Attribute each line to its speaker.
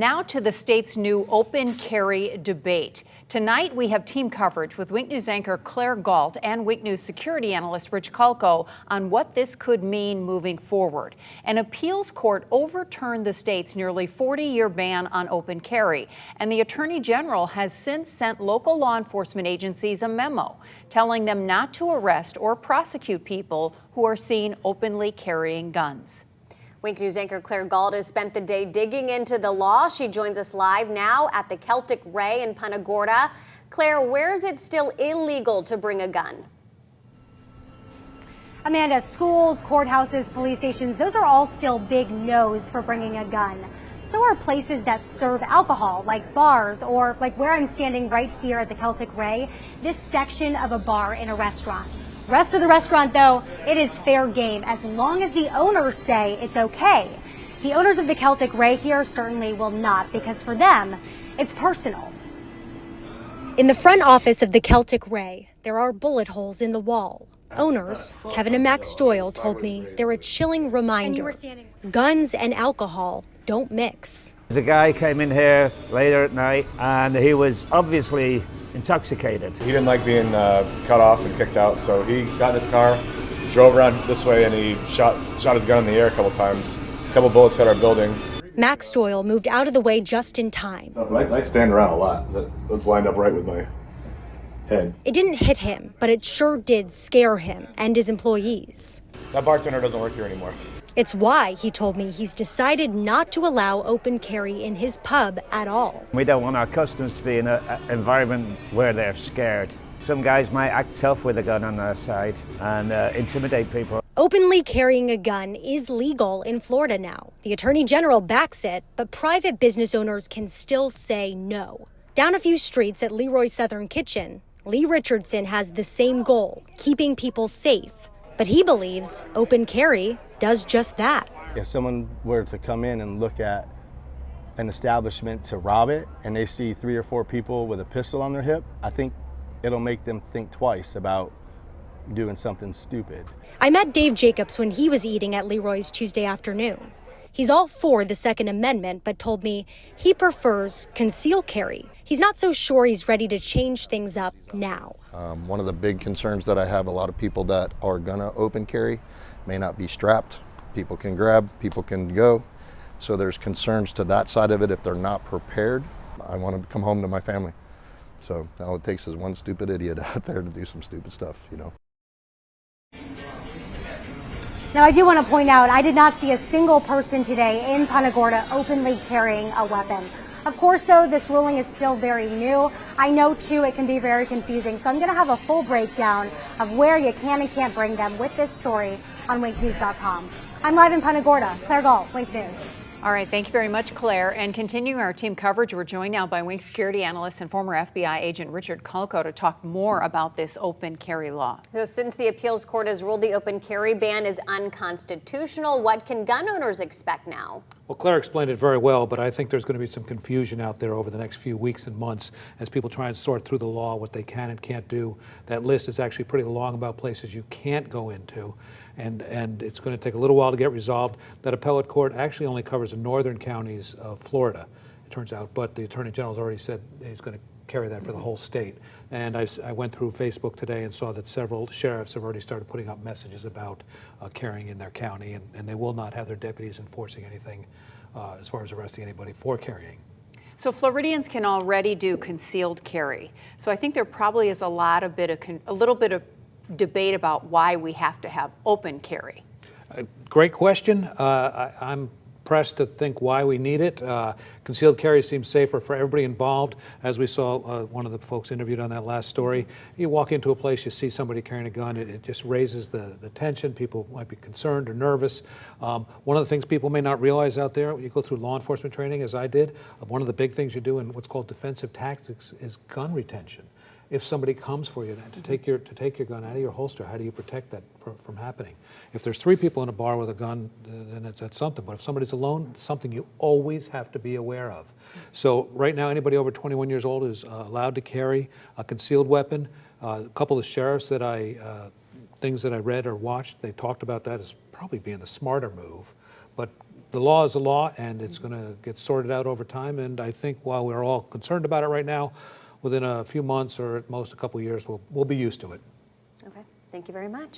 Speaker 1: Now to the state's new open carry debate. Tonight, we have team coverage with Wink News anchor Claire Galt and Wink News security analyst Rich Kulko on what this could mean moving forward. An appeals court overturned the state's nearly 40-year ban on open carry, and the Attorney General has since sent local law enforcement agencies a memo telling them not to arrest or prosecute people who are seen openly carrying guns.
Speaker 2: Wink News anchor Claire Galt has spent the day digging into the law. She joins us live now at the Celtic Ray in Punta Gorda. Claire, where is it still illegal to bring a gun?
Speaker 3: Amanda, schools, courthouses, police stations, those are all still big no's for bringing a gun. So are places that serve alcohol, like bars, or like where I'm standing right here at the Celtic Ray, this section of a bar in a restaurant. Rest of the restaurant, though, it is fair game as long as the owners say it's okay. The owners of the Celtic Ray here certainly will not, because for them, it's personal. In the front office of the Celtic Ray, there are bullet holes in the wall. Owners, Kevin and Max Doyle, told me they're a chilling reminder. Guns and alcohol don't mix.
Speaker 4: A guy came in here later at night and he was obviously intoxicated.
Speaker 5: He didn't like being cut off and kicked out, so he got in his car, drove around this way, and he shot his gun in the air a couple times. A couple bullets hit our building.
Speaker 3: Max Doyle moved out of the way just in time.
Speaker 5: I stand around a lot. That's lined up right with my head.
Speaker 3: It didn't hit him, but it sure did scare him and his employees.
Speaker 5: That bartender doesn't work here anymore.
Speaker 3: It's why, he told me, he's decided not to allow open carry in his pub at all.
Speaker 4: We don't want our customers to be in an environment where they're scared. Some guys might act tough with a gun on their side and intimidate people.
Speaker 3: Openly carrying a gun is legal in Florida now. The Attorney General backs it, but private business owners can still say no. Down a few streets at Leroy's Southern Kitchen, Lee Richardson has the same goal, keeping people safe. But he believes open carry does just that.
Speaker 6: If someone were to come in and look at an establishment to rob it and they see 3 or 4 people with a pistol on their hip, I think it'll make them think twice about doing something stupid.
Speaker 3: I met Dave Jacobs when he was eating at Leroy's Tuesday afternoon. He's all for the Second Amendment, but told me he prefers concealed carry. He's not so sure he's ready to change things up now.
Speaker 7: One of the big concerns that I have, a lot of people that are gonna open carry may not be strapped. People can grab, people can go. So there's concerns to that side of it if they're not prepared. I want to come home to my family. So all it takes is one stupid idiot out there to do some stupid stuff, you know.
Speaker 3: Now, I do want to point out, I did not see a single person today in Punta Gorda openly carrying a weapon. Of course, though, this ruling is still very new. I know, too, it can be very confusing. So I'm going to have a full breakdown of where you can and can't bring them with this story on winknews.com. I'm live in Punta Gorda. Claire Galt, Wink News.
Speaker 1: All right, thank you very much, Claire. And continuing our team coverage, we're joined now by Wink security analyst and former FBI agent Richard Kulko to talk more about this open carry law.
Speaker 2: So since the appeals court has ruled the open carry ban is unconstitutional, what can gun owners expect now?
Speaker 8: Well, Claire explained it very well, but I think there's going to be some confusion out there over the next few weeks and months as people try and sort through the law, what they can and can't do. That list is actually pretty long about places you can't go into. And it's going to take a little while to get resolved. That appellate court actually only covers the northern counties of Florida, it turns out, but the Attorney General's already said he's going to carry that for the whole state. And I went through Facebook today and saw that several sheriffs have already started putting up messages about carrying in their county, and they will not have their deputies enforcing anything as far as arresting anybody for carrying.
Speaker 1: So Floridians can already do concealed carry. So I think there probably is a little bit of debate about why we have to have open carry.
Speaker 8: Great question. I'm pressed to think why we need it. Concealed carry seems safer for everybody involved. As we saw one of the folks interviewed on that last story, you walk into a place, you see somebody carrying a gun, it just raises the tension. People might be concerned or nervous. One of the things people may not realize out there, when you go through law enforcement training, as I did, one of the big things you do in what's called defensive tactics is gun retention. If somebody comes for you to take your gun out of your holster, how do you protect that from happening? If there's 3 people in a bar with a gun, then that's something. But if somebody's alone, it's something you always have to be aware of. So right now, anybody over 21 years old is allowed to carry a concealed weapon. A couple of sheriffs things that I read or watched, they talked about that as probably being the smarter move. But the law is the law, and it's going to get sorted out over time. And I think while we're all concerned about it right now, within a few months or at most a couple of years, we'll be used to it.
Speaker 2: Okay, thank you very much.